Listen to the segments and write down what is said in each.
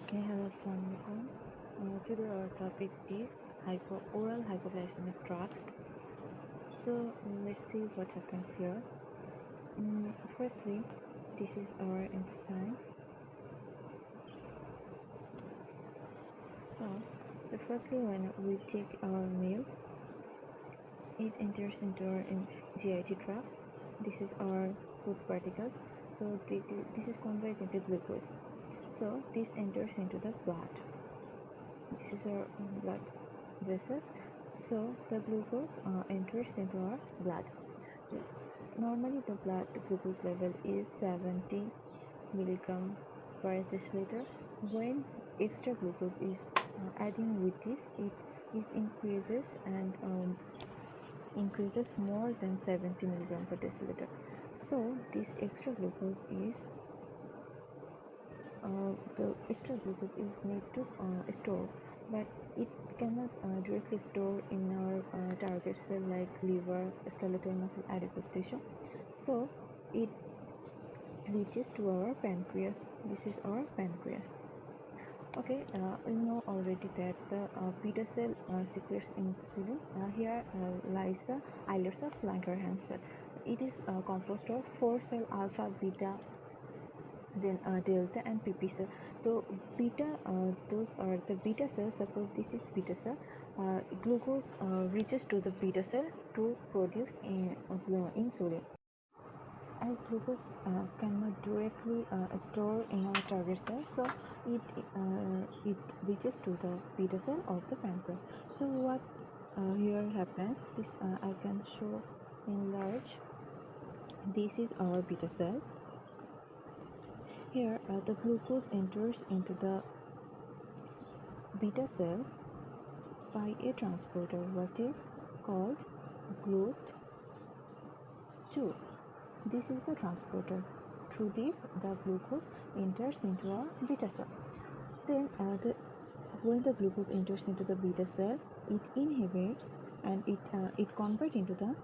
Okay, hello, Assalamualaikum. Today our topic is oral hypoglycemic drugs. So let's see what happens here. Firstly, this is our intestine. So, firstly, when we take our meal, it enters into our GIT tract. This is our food particles. So this is converted into glucose. So this enters into the blood. This is our blood vessels. So the glucose enters into our blood. Normally the blood glucose level is 70 milligram per deciliter. When extra glucose is adding with this, it is increases and increases more than 70 milligram per deciliter. So this extra glucose is the extra glucose is made to store, but it cannot directly store in our target cell like liver, skeletal muscle, adipose tissue. So it reaches to our pancreas. This is our pancreas. Okay, we know already that the beta cell secretes insulin. Here lies the islets of Langerhans cell. It is composed of 4 cell alpha, beta, then delta and pp cell. So beta, those are the beta cells. Suppose this is beta cell. Glucose reaches to the beta cell to produce insulin. As glucose cannot directly store in our target cell, so it reaches to the beta cell of the pancreas. So what here happens? This I can show in large. This is our beta cell. Here the glucose enters into the beta cell by a transporter, what is called GLUT2. This is the transporter. Through this, the glucose enters into our beta cell. Then when the glucose enters into the beta cell, it inhibits and it converts into the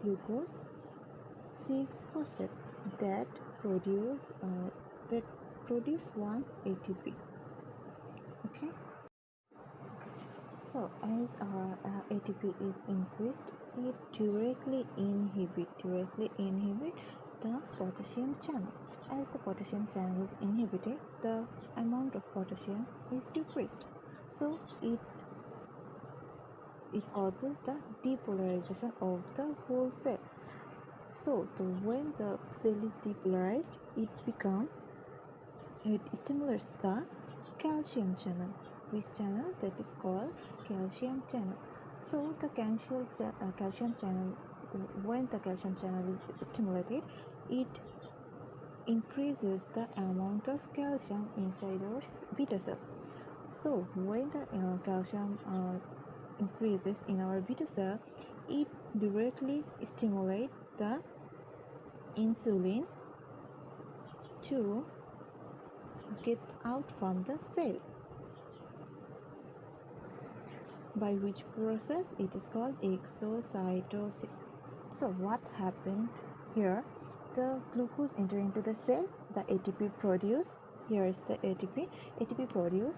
glucose 6-phosphate that produce 1 ATP. Okay. So as our ATP is increased, it directly inhibit the potassium channel. As the potassium channel is inhibited, the amount of potassium is decreased. So it causes the depolarization of the whole cell. So when the cell is depolarized, it stimulates the calcium channel. Which channel? That is called calcium channel. So the calcium channel, when the calcium channel is stimulated, it increases the amount of calcium inside our beta cell. So when the calcium increases in our beta cell, it directly stimulates the insulin to get out from the cell, by which process it is called exocytosis. So what happened here? The glucose enter into the cell, the ATP produced. Here is the ATP produced.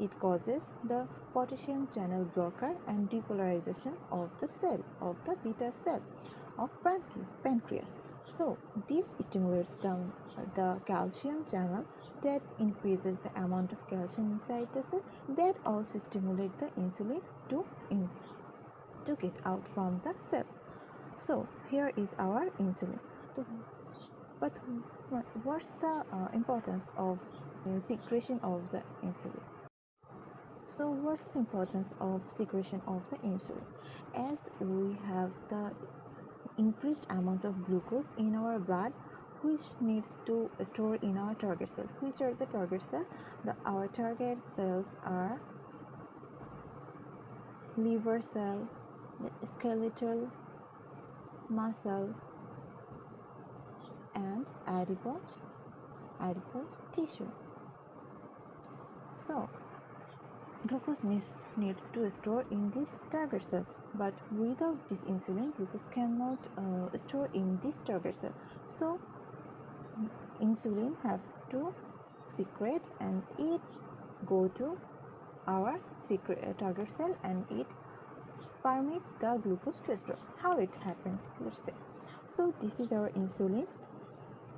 It causes the potassium channel blocker and depolarization of the cell, of the beta cell of pancreas. So this stimulates the calcium channel that increases the amount of calcium inside the cell, that also stimulates the insulin to get out from the cell. So here is our insulin. So, but what's the importance of secretion of the insulin? So what's the importance of secretion of the insulin? As we have the increased amount of glucose in our blood, which needs to store in our target cell. Which are the target cells? Our target cells are liver cell, skeletal muscle, and adipose tissue. So glucose needs to store in these target cells, but without this insulin, glucose cannot store in this target cell. So insulin have to secrete, and it go to our target cell, and it permit the glucose to store. How it happens? Let's say. So this is our insulin.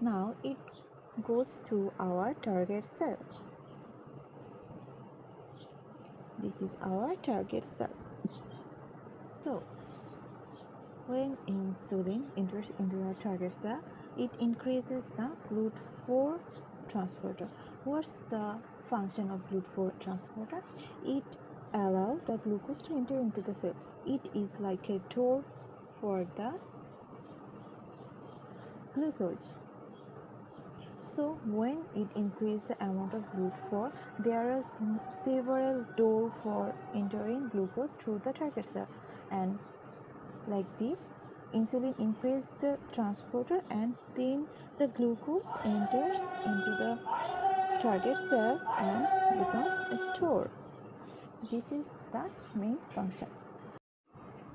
Now it goes to our target cell. This is our target cell. So when insulin enters into our target cell, it increases the GLUT4 transporter. What's the function of GLUT4 transporter? It allows the glucose to enter into the cell. It is like a door for the glucose. So when it increases the amount of GLUT4, there are several doors for entering glucose through the target cell, and like this, insulin increases the transporter, and then the glucose enters into the target cell and becomes stored. This is the main function.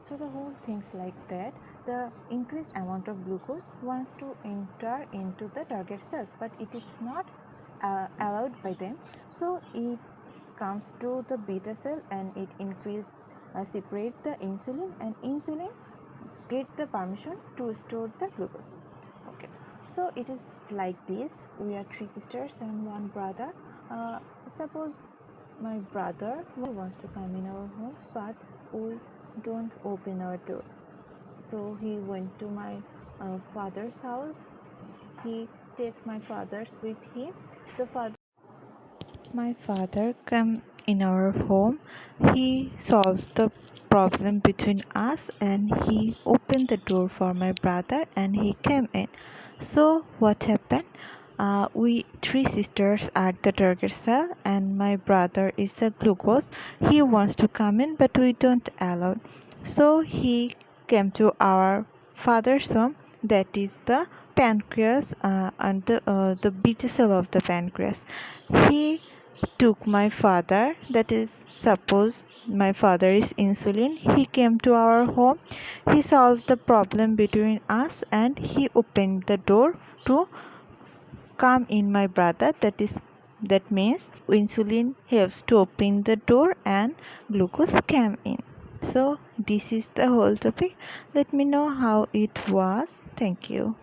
So the whole thing's like that. The increased amount of glucose wants to enter into the target cells, but it is not allowed by them. So it comes to the beta cell, and it separate the insulin, and insulin get the permission to store the glucose. Okay, so it is like this. We are three sisters and one brother. Suppose my brother wants to come in our home, but we don't open our door. So he went to my father's house. He takes my father's with him. My father came in our home. He solved the problem between us, and he opened the door for my brother, and he came in. So what happened? We three sisters at the target cell, and my brother is a glucose. He wants to come in, but we don't allow. So he came to our father's home, that is the pancreas, and the beta cell of the pancreas. He took my father, that is, suppose my father is insulin. He came to our home. He solved the problem between us, and he opened the door to come in my brother. That means insulin helps to open the door, and glucose came in. So this is the whole topic. Let me know how it was. Thank you.